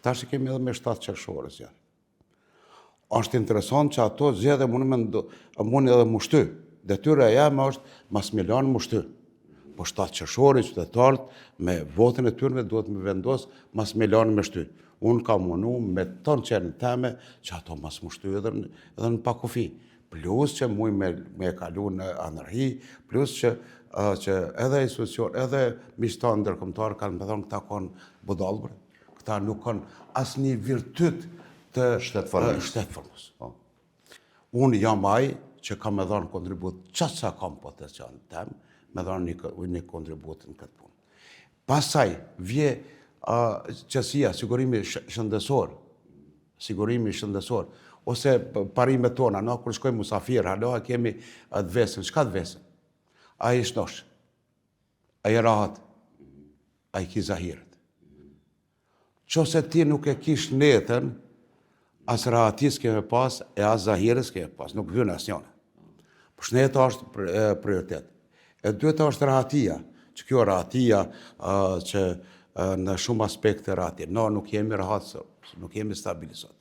Tash kemi edhe me 7 qershorës janë. Është interesant që ato zgjedhje mund edhe mushty. Detyra e jam është mas milion mushty. Po 7 qershorë qytetarët me votën e tyre duhet me vendos mas milion me shty. Unë kam munu me tonë qenë teme që ato mas mushty edhe në pakufi. Plus që muj me kalu në anërhi, plus që edhe institucion, edhe miqtanë ndërkombëtar kanë me thonë këta konë budallëbre. Këta nuk kanë asë një virtyt të shtetëformës. Unë jam ai që kam me dhënë kontribut qatë sa kam potencial në temë, me dhënë një kontribut në këtë punë. Pasaj, vje qësia, sigurimi shëndetësor, ose parimet tona, na kur shkojmë musafir, halo, kemi atë vesën, shka të vesën? A i shnosh, a i rahat, a i ki zahiret. Qose ti nuk e kish netën, as rahatis keme pas, e as zahirës keme pas, nuk vynë as njone. Për shneta është prioritet. E dyta është rahatia, që kjo rahatia që në shumë aspekte rahatia. No, nuk jemi rahat sot, nuk jemi stabilisot.